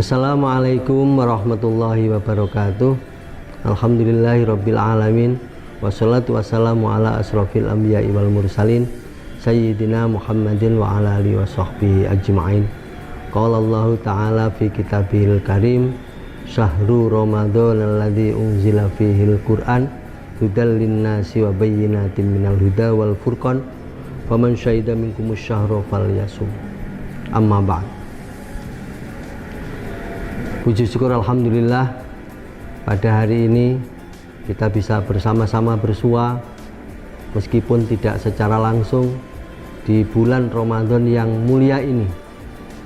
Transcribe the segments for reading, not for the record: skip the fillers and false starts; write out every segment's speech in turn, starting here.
Assalamualaikum warahmatullahi wabarakatuh. Alhamdulillahirabbil alamin. Wassalatu wassalamu ala asrofil anbiya'i wal mursalin sayyidina Muhammadin wa ala alihi washabbihi ajma'in. Qala Allah ta'ala fi kitabihil karim, syahru ramadhan alladzi unzila fihil qur'an hudal linnasi wa bayyinatin minal huda wal furqan faman syahida minkumus syahra falyasum. Amma ba'd. Puji syukur alhamdulillah, pada hari ini kita bisa bersama-sama bersua meskipun tidak secara langsung di bulan Ramadan yang mulia ini,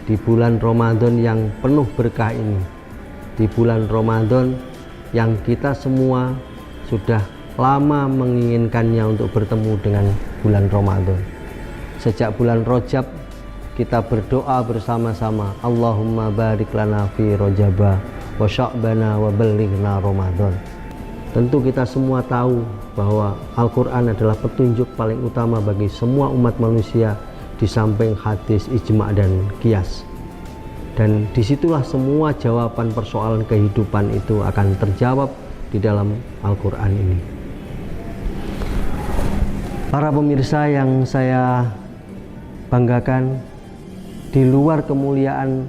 di bulan Ramadan yang penuh berkah ini, di bulan Ramadan yang kita semua sudah lama menginginkannya untuk bertemu dengan bulan Ramadan. Sejak bulan Rajab kita berdoa bersama-sama, Allahumma barik lana fi Rajaba wa sya'bana wa ballighna Ramadan. Tentu kita semua tahu bahwa Al-Quran adalah petunjuk paling utama bagi semua umat manusia di samping hadis, ijma' dan qiyas. Dan disitulah semua jawaban persoalan kehidupan itu akan terjawab di dalam Al-Quran ini. Para pemirsa yang saya banggakan, di luar kemuliaan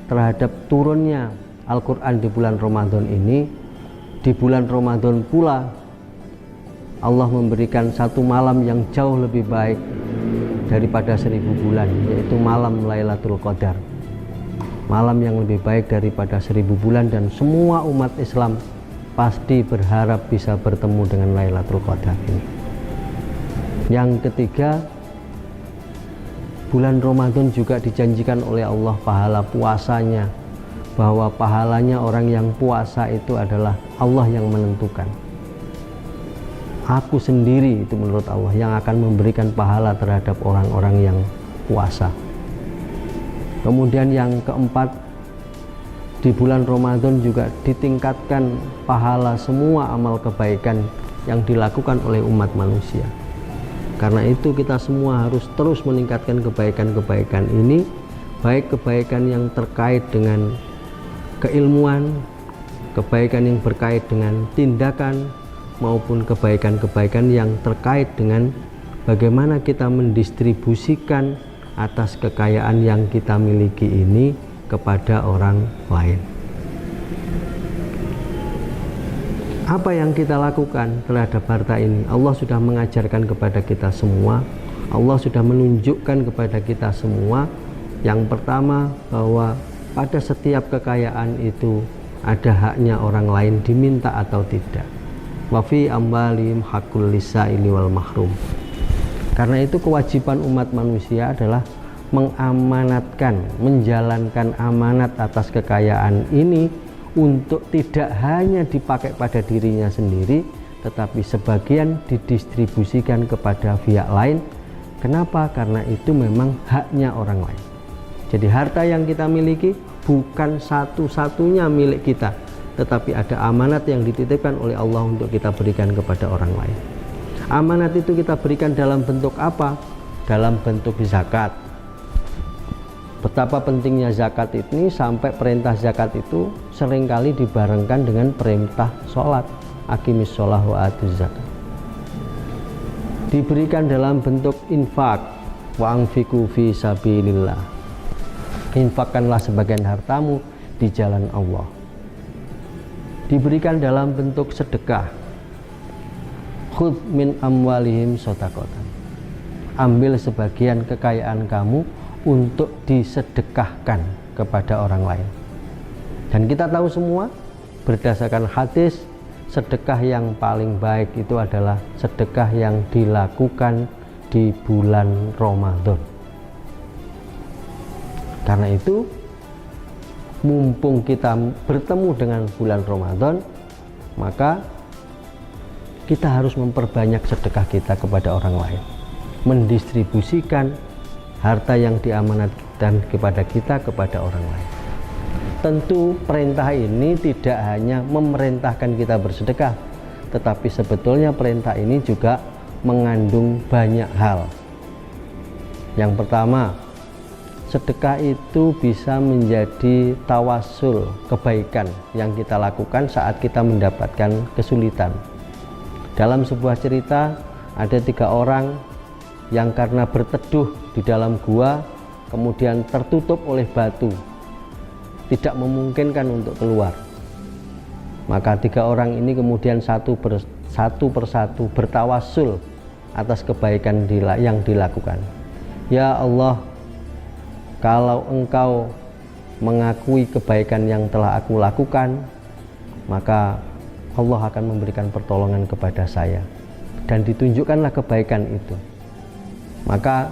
terhadap turunnya Al-Quran di bulan Ramadan ini, di bulan Ramadan pula Allah memberikan satu malam yang jauh lebih baik daripada 1000 bulan, yaitu malam Lailatul Qadar. Malam yang lebih baik daripada 1000 bulan, dan semua umat Islam pasti berharap bisa bertemu dengan Lailatul Qadar ini. Yang ketiga, bulan Ramadan juga dijanjikan oleh Allah pahala puasanya, bahwa pahalanya orang yang puasa itu adalah Allah yang menentukan. Aku sendiri, itu menurut Allah, yang akan memberikan pahala terhadap orang-orang yang puasa. Kemudian yang keempat, di bulan Ramadan juga ditingkatkan pahala semua amal kebaikan yang dilakukan oleh umat manusia. Karena itu kita semua harus terus meningkatkan kebaikan-kebaikan ini, baik kebaikan yang terkait dengan keilmuan, kebaikan yang berkait dengan tindakan, maupun kebaikan-kebaikan yang terkait dengan bagaimana kita mendistribusikan atas kekayaan yang kita miliki ini kepada orang lain. Apa yang kita lakukan terhadap harta ini? Allah sudah mengajarkan kepada kita semua, Allah sudah menunjukkan kepada kita semua. Yang pertama, bahwa pada setiap kekayaan itu ada haknya orang lain, diminta atau tidak. Wa fi amwalihim haqqul lisaili wal mahrum. Karena itu kewajiban umat manusia adalah mengamanatkan, menjalankan amanat atas kekayaan ini untuk tidak hanya dipakai pada dirinya sendiri, tetapi sebagian didistribusikan kepada pihak lain. Kenapa? Karena itu memang haknya orang lain. Jadi harta yang kita miliki bukan satu-satunya milik kita, tetapi ada amanat yang dititipkan oleh Allah untuk kita berikan kepada orang lain. Amanat itu kita berikan dalam bentuk apa? Dalam bentuk zakat. Betapa pentingnya zakat ini sampai perintah zakat itu seringkali dibarengkan dengan perintah sholat, aqimis sholah wa atuz zakat. Diberikan dalam bentuk infak, wa anfiqu fi sabilillah. Infakkanlah sebagian hartamu di jalan Allah. Diberikan dalam bentuk sedekah, khudh min amwalihim shadaqatan. Ambil sebagian kekayaan kamu untuk disedekahkan kepada orang lain. Dan kita tahu semua berdasarkan hadis, sedekah yang paling baik itu adalah sedekah yang dilakukan di bulan Ramadan. Karena itu, mumpung kita bertemu dengan bulan Ramadan, maka kita harus memperbanyak sedekah kita kepada orang lain, mendistribusikan harta yang diamanatkan kepada kita kepada orang lain. Tentu perintah ini tidak hanya memerintahkan kita bersedekah, tetapi sebetulnya perintah ini juga mengandung banyak hal. Yang pertama, sedekah itu bisa menjadi tawasul kebaikan yang kita lakukan saat kita mendapatkan kesulitan. Dalam sebuah cerita ada 3 orang yang karena berteduh di dalam gua kemudian tertutup oleh batu, tidak memungkinkan untuk keluar. Maka 3 orang ini kemudian satu persatu bertawasul atas kebaikan yang dilakukan. Ya Allah, kalau Engkau mengakui kebaikan yang telah aku lakukan, maka Allah akan memberikan pertolongan kepada saya. Dan ditunjukkanlah kebaikan itu. Maka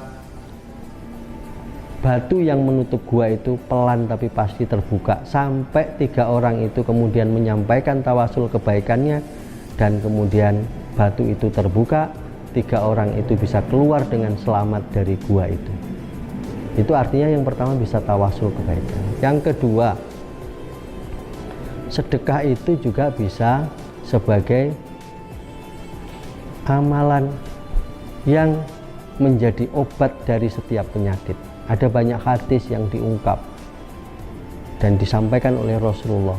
batu yang menutup gua itu pelan tapi pasti terbuka, sampai 3 orang itu kemudian menyampaikan tawasul kebaikannya, dan kemudian batu itu terbuka, 3 orang itu bisa keluar dengan selamat dari gua itu. Itu artinya yang pertama bisa tawasul kebaikan. Yang kedua, sedekah itu juga bisa sebagai amalan yang menjadi obat dari setiap penyakit. Ada banyak hadis yang diungkap dan disampaikan oleh Rasulullah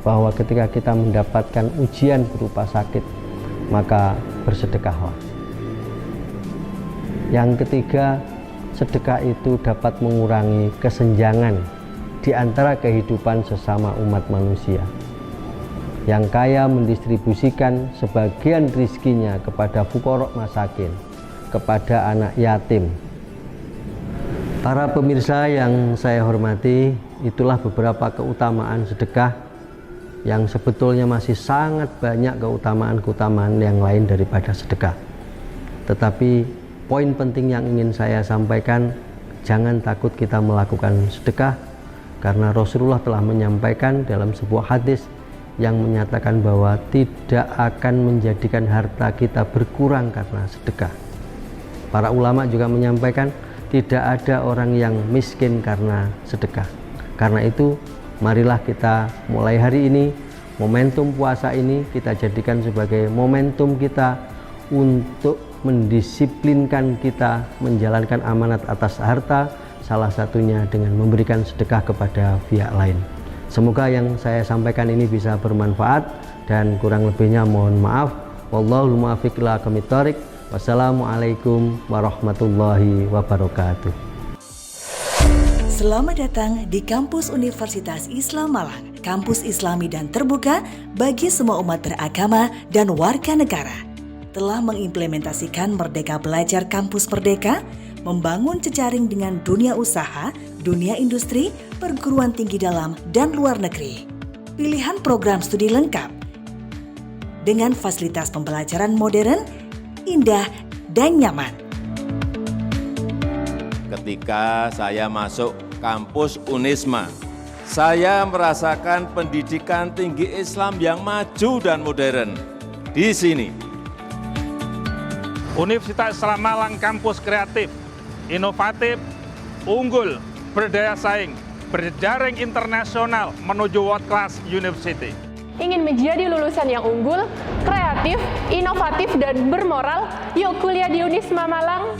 bahwa ketika kita mendapatkan ujian berupa sakit, maka bersedekahlah. Yang ketiga, sedekah itu dapat mengurangi kesenjangan di antara kehidupan sesama umat manusia. Yang kaya mendistribusikan sebagian rizkinya kepada fuqara masakin, kepada anak yatim. Para pemirsa yang saya hormati, itulah beberapa keutamaan sedekah yang sebetulnya masih sangat banyak keutamaan-keutamaan yang lain daripada sedekah. Tetapi poin penting yang ingin saya sampaikan, jangan takut kita melakukan sedekah, karena Rasulullah telah menyampaikan dalam sebuah hadis yang menyatakan bahwa tidak akan menjadikan harta kita berkurang karena sedekah. Para ulama juga menyampaikan tidak ada orang yang miskin karena sedekah. Karena itu, marilah kita mulai hari ini, momentum puasa ini kita jadikan sebagai momentum kita untuk mendisiplinkan kita menjalankan amanat atas harta, salah satunya dengan memberikan sedekah kepada pihak lain. Semoga yang saya sampaikan ini bisa bermanfaat, dan kurang lebihnya mohon maaf. Wallahul muwaffiq ila aqwamit thoriq. Wassalamualaikum warahmatullahi wabarakatuh. Selamat datang di Kampus Universitas Islam Malang, kampus Islami dan terbuka bagi semua umat beragama dan warga negara. Telah mengimplementasikan Merdeka Belajar Kampus Merdeka, membangun jejaring dengan dunia usaha, dunia industri, perguruan tinggi dalam dan luar negeri. Pilihan program studi lengkap dengan fasilitas pembelajaran modern, indah, dan nyaman. Ketika saya masuk kampus Unisma, saya merasakan pendidikan tinggi Islam yang maju dan modern. Di sini, Universitas Islam Malang kampus kreatif, inovatif, unggul, berdaya saing, berjaring internasional menuju world class university. Ingin menjadi lulusan yang unggul, kreatif, inovatif, dan bermoral? Yuk kuliah di Unisma Malang.